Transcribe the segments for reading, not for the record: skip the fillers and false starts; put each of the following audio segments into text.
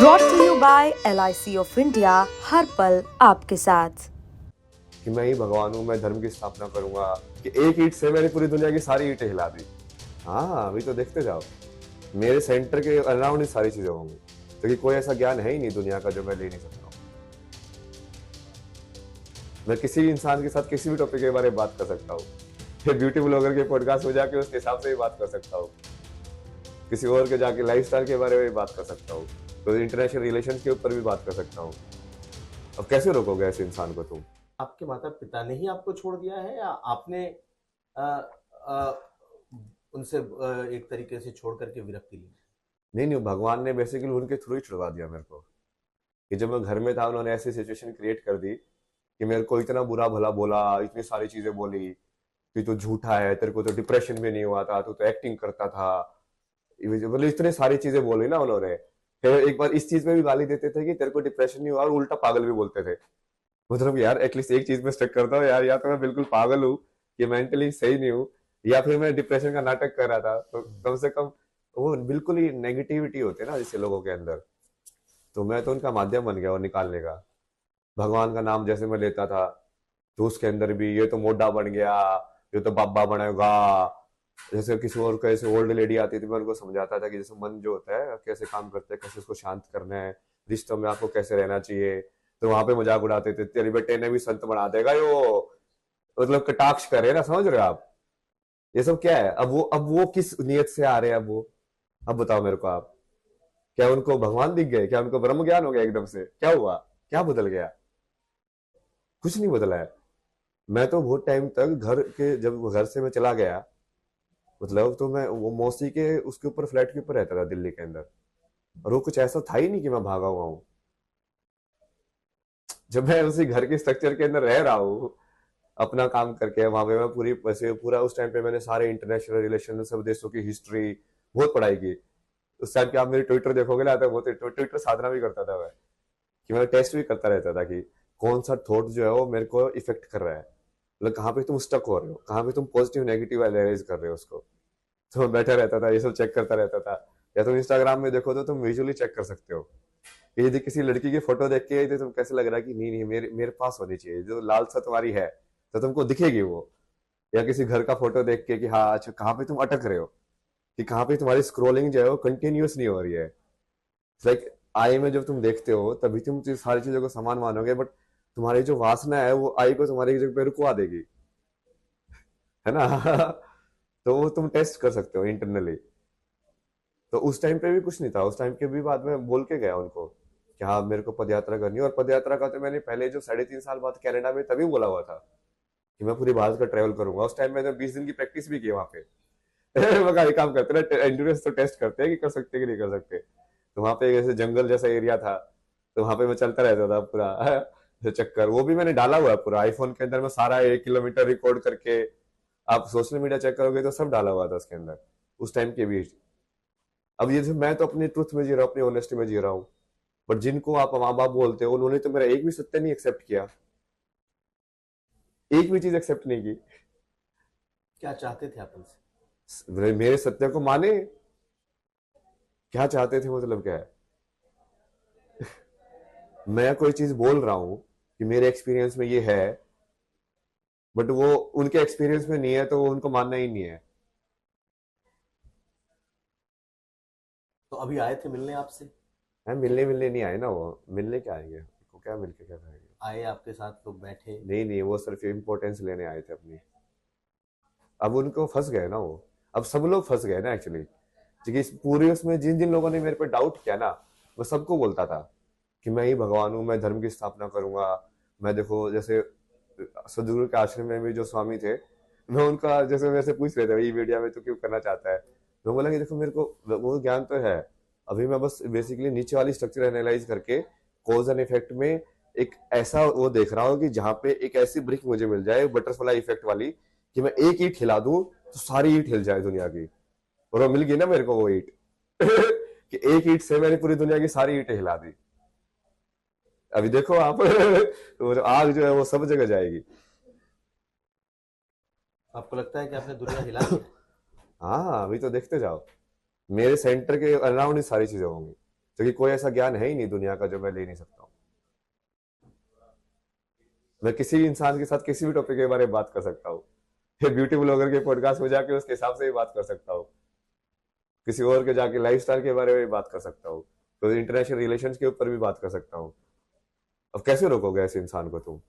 Brought to you by LIC of India, हर पल आपके साथ। कि मैं ही भगवान हूँ, मैं धर्म की स्थापना करूंगा, कि एक ईंट से मैंने पूरी दुनिया की सारी ईंटें हिला दी। हाँ, अभी तो देखते जाओ, मेरे सेंटर के अराउंड ही सारी चीजें होंगी, क्योंकि कोई ऐसा ज्ञान है ही नहीं दुनिया का जो मैं ले नहीं सकता हूँ। मैं किसी भी इंसान के साथ किसी भी टॉपिक के बारे में बात कर सकता हूँ। फिर ब्यूटी ब्लॉगर के पॉडकास्ट में जाके उसके हिसाब से भी बात कर सकता हूँ, किसी और के जाके लाइफस्टाइल के बारे में भी बात कर सकता हूँ, तो इंटरनेशनल रिलेशन के ऊपर भी बात कर सकता हूँ। अब कैसे रोकोगे ऐसे इंसान को तुम? आपके माता पिता ने ही आपको छोड़ दिया है या आपने आ, आ, उनसे एक तरीके से छोड़ करके विरक्ति ली? नहीं, भगवान ने बेसिकली उनके थ्रू ही छुड़वा दिया मेरे को, कि जब मैं घर में था उन्होंने ऐसी सिचुएशन क्रिएट कर दी कि मेरे को इतना बुरा भला बोला, इतनी सारी चीजें बोली कि तू झूठा है, तेरे को तो डिप्रेशन भी नहीं हुआ था, तू तो एक्टिंग करता था, मतलब इतनी सारी चीजें बोली ना उन्होंने। फिर एक बार इस चीज में भी गाली देते थे कि तेरे को डिप्रेशन नहीं हुआ, और उल्टा पागल भी बोलते थे। मतलब यार एटलीस्ट एक चीज में स्टक करता हूँ यार, या तो मैं बिल्कुल पागल हूँ, कि मेंटली सही नहीं हूँ, या फिर मैं डिप्रेशन का नाटक कर रहा था। तो कम से कम वो बिल्कुल ही नेगेटिविटी होती है ना जिससे लोगों के अंदर, तो मैं तो उनका माध्यम बन गया वो निकालने का। भगवान का नाम जैसे मैं लेता था तो उसके अंदर भी ये तो मोटा बन गया, ये तो बाबा बनेगा। जैसे किसी और कैसे ओल्ड लेडी आती थी, मैं उनको समझाता था कि जैसे मन जो होता है कैसे काम करता है, कैसे उसको शांत करना है, रिश्तों में आपको कैसे रहना चाहिए। तो वहां पे मजाक उड़ाते थे, तेरे बेटे ने भी संत बना देगा यो, मतलब कटाक्ष करे ना, समझ रहे हो आप? ये सब क्या है? अब वो किस नियत से आ रहे हैं? अब बताओ मेरे को आप, क्या उनको भगवान दिख गए? क्या उनको ब्रह्म ज्ञान हो गया एकदम से? क्या हुआ? क्या बदल गया? कुछ नहीं बदला है। मैं तो बहुत टाइम तक जब घर से मैं चला गया, मतलब तो मैं वो मौसी के उसके ऊपर फ्लैट के ऊपर रहता था दिल्ली के अंदर, और वो कुछ ऐसा था ही नहीं कि मैं भागा हुआ हूँ। जब मैं उसी घर के स्ट्रक्चर के अंदर रह रहा हूँ, अपना काम करके, वहां पे मैं पूरी वैसे पूरा उस टाइम पे मैंने सारे इंटरनेशनल रिलेशन, सब देशों की हिस्ट्री बहुत पढ़ाई की। उस टाइम पे आप मेरी ट्विटर देखोगे ना, तो बहुत ट्विटर साधना भी करता था मैं, कि मैं टेस्ट भी करता रहता था कि कौन सा थॉट जो है वो मेरे को इफेक्ट कर रहा है, मतलब कहाँ पे तुम स्टक हो रहे हो, कहाँ पे तुम पॉजिटिव नेगेटिव एनालाइज कर रहे हो उसको। तो मैं बैठा रहता था, ये सब चेक करता रहता था। या तुम इंस्टाग्राम में देखो तो तुम विजुअली चेक कर सकते हो कि यदि किसी लड़की की फोटो देख के तो तुम कैसे लग रहा है कि नहीं नहीं मेरे मेरे पास होनी चाहिए, जो लालसा तुम्हारी है तो तुमको दिखेगी वो। या किसी घर का फोटो देख के कि हाँ अच्छा कहाँ पे तुम अटक रहे हो, कि कहाँ पे तुम्हारी स्क्रोलिंग जो है वो कंटिन्यूअस नहीं हो रही है। लाइक आई में जब तुम देखते हो तभी तुम सारी चीजों को समान मानोगे, बट तुम्हारी जो वासना है वो आई को तुम्हारी जगह पे रुकवा देगी, है ना? तो वो तुम टेस्ट कर सकते हो इंटरनली। तो उस टाइम पे भी कुछ नहीं था, उस टाइम के भी बाद में बोल के गया उनको कि हाँ मेरे को पदयात्रा करनी है। और पदयात्रा का तो मैंने पहले जो 3.5 साल बाद कनाडा में तभी बोला हुआ था कि मैं पूरी भारत का ट्रेवल करूंगा। उस टाइम मैंने 20 दिन की प्रैक्टिस भी की वहां पे। मैं कहा, ये काम करते ना, एंड्योरेंस तो टेस्ट करते हैं कि कर सकते कि नहीं कर सकते। तो वहां पे जैसे जंगल जैसा एरिया था, तो वहां पे मैं चलता रहता था पूरा चक्कर। वो भी मैंने डाला हुआ है पूरा आईफोन के अंदर, मैं सारा 1 किलोमीटर रिकॉर्ड करके, आप सोशल मीडिया चेक करोगे तो सब डाला हुआ था उसके अंदर उस टाइम के बीच। अब ये मैं तो अपने ट्रुथ में जी रहा हूँ, अपनी ऑनेस्टी में जी रहा हूँ, बट जिनको आप माँ बाप बोलते हो उन्होंने तो मेरा एक भी सत्य नहीं एक्सेप्ट किया, एक भी चीज एक्सेप्ट नहीं की। क्या चाहते थे आप उनसे? मेरे सत्य को माने, क्या चाहते थे मतलब क्या है? मैं कोई चीज बोल रहा हूँ कि मेरे एक्सपीरियंस में ये है, बट वो उनके एक्सपीरियंस में नहीं है, तो वो उनको मानना ही नहीं है। तो अभी आए थे मिलने आपसे? मिलने मिलने नहीं आए ना, वो मिलने क्या आएंगे, को क्या मिलके क्या करेंगे? आए, आपके साथ लोग बैठे? नहीं नहीं, वो सिर्फ इम्पोर्टेंस लेने आए थे अपनी। अब उनको फंस गए ना वो, अब सब लोग फंस गए ना एक्चुअली, क्योंकि इस पूरे उसमें जिन जिन लोगों ने मेरे पे डाउट किया ना, मैं सबको बोलता था कि मैं ही भगवान हूँ, मैं धर्म की स्थापना करूंगा। मैं देखो जैसे सदगुरु के आश्रम में भी जो स्वामी थे, मैं उनका जैसे मेरे से पूछ रहे थे भाई मीडिया में तो क्यों करना चाहता है, मैं बोला कि देखो मेरे को वो ज्ञान तो है, अभी मैं बस बेसिकली नीचे वाली स्ट्रक्चर एनालाइज करके कॉज एंड इफेक्ट में एक ऐसा वो देख रहा हूँ कि जहाँ पे एक ऐसी ब्रिक मुझे मिल जाए बटरफ्लाई इफेक्ट वाली, कि मैं एक ईंट हिला दूं तो सारी ईंट हिल जाए दुनिया की। और वो मिल गई ना मेरे को वो ईंट कि एक ईंट से मैंने पूरी दुनिया की सारी ईंटें हिला दी। अभी देखो आप वो जो आग जो है वो सब जगह जाएगी। आपको लगता है कि आपने दुनिया हिला दिया? हाँ, अभी तो देखते जाओ, मेरे सेंटर के अराउंड ही सारी चीजें होंगी, क्योंकि कोई ऐसा ज्ञान है ही नहीं दुनिया का जो मैं ले नहीं सकता हूँ। मैं किसी भी इंसान के साथ किसी भी टॉपिक के बारे में बात कर सकता हूँ। फिर ब्यूटी ब्लॉगर के पॉडकास्ट में जाके उसके हिसाब से भी बात कर सकता हूँ, किसी और के जाके लाइफस्टाइल के बारे में भी बात कर सकता हूँ, तो इंटरनेशनल रिलेशंस के ऊपर भी बात कर सकता हूँ। अब कैसे रोकोगे ऐसे इंसान को तुम?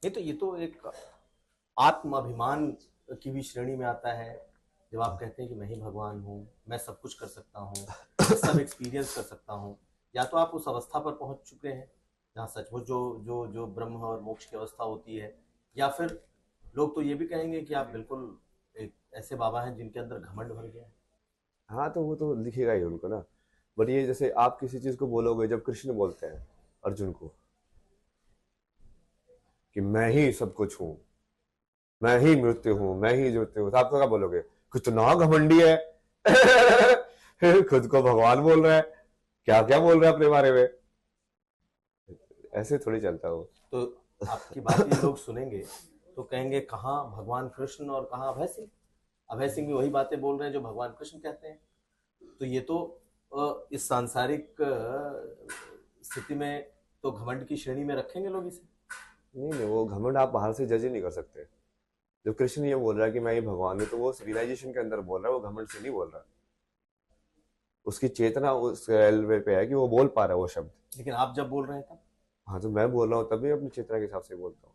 ये तो एक आत्माभिमान की भी श्रेणी में आता है, जब आप कहते हैं कि मैं ही भगवान हूँ, मैं सब कुछ कर सकता हूँ, मैं सब एक्सपीरियंस कर सकता हूँ। या तो आप उस अवस्था पर पहुंच चुके हैं जहाँ सचमुच जो जो जो ब्रह्म और मोक्ष की अवस्था होती है, या फिर लोग तो ये भी कहेंगे कि आप बिल्कुल एक ऐसे बाबा हैं जिनके अंदर घमंड भर गया है। हाँ, तो वो तो लिखेगा ही उनको ना। बट ये जैसे आप किसी चीज को बोलोगे, जब कृष्ण बोलते हैं अर्जुन को कि मैं ही सब कुछ हूँ, मैं ही मृत्यु हूँ, मैं ही ज्योति हूँ, तो आप तो क्या बोलोगे? कितना घमंडी है। खुद को भगवान बोल रहा है, क्या क्या बोल रहा है अपने बारे में। ऐसे थोड़ी चलता हो। तो आपकी बात ये लोग सुनेंगे तो कहेंगे कहाँ भगवान कृष्ण और कहाँ अभय सिंह। अभय सिंह भी वही बातें बोल रहे हैं जो भगवान कृष्ण कहते हैं। तो ये तो इस सांसारिक स्थिति में तो घमंड की श्रेणी में रखेंगे लोग इसे। नहीं नहीं, वो घमंड आप बाहर से जज ही नहीं कर सकते। जब कृष्ण ये बोल रहा है कि मैं ही भगवान हूँ, तो वो सिविलाइजेशन के अंदर बोल रहा है, वो घमंड से नहीं बोल रहा। उसकी चेतना उस लेवल पे है कि वो बोल पा रहा है वो शब्द। लेकिन आप जब बोल रहे हैं तब हाँ, तो मैं बोल रहा हूँ तब भी अपनी चेतना के हिसाब से बोलता हूँ।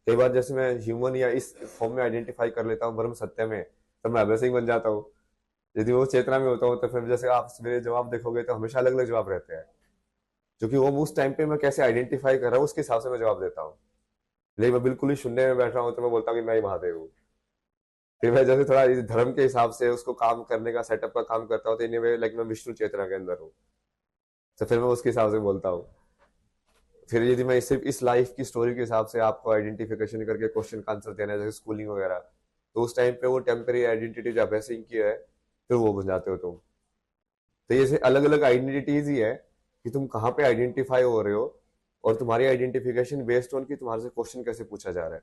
कई बार जैसे मैं ह्यूमन या इस फॉर्म में आइडेंटिफाई कर लेता हूँ ब्रह्म सत्य में, तब मैं अभय सिंह बन जाता हूँ। यदि वो चेतना में होता हूँ तो फिर जैसे आप मेरे जवाब देखोगे तो हमेशा अलग अलग जवाब रहते हैं, क्योंकि वो उस टाइम पे मैं कैसे आइडेंटिफाई कर रहा हूँ उसके हिसाब से मैं जवाब देता हूँ। लेकिन मैं बिल्कुल ही शून्य में बैठ रहा हूँ तो मैं बोलता हूँ कि मैं ही महादेव हूँ। फिर मैं जैसे थोड़ा इस धर्म के हिसाब से उसको काम करने का सेटअप का काम करता हूँ, तो इन वे लाइक मैं विष्णु चेतना के अंदर हूँ, तो फिर मैं उसके हिसाब से बोलता हूँ। फिर यदि मैं सिर्फ इस लाइफ की स्टोरी के हिसाब से आपको आइडेंटिफिकेशन करके क्वेश्चन का आंसर देना है, जैसे स्कूलिंग वगैरह, तो उस टाइम पे वो टेम्पररी आइडेंटिटी जो अभय सिंह की है, फिर वो बन जाते हो तुम। तो ये अलग अलग आइडेंटिटीज ही है कि तुम कहाँ पे आइडेंटिफाई हो रहे हो, और तुम्हारी आइडेंटिफिकेशन बेस्ड ऑन कि तुम्हारे से क्वेश्चन कैसे पूछा जा रहा है।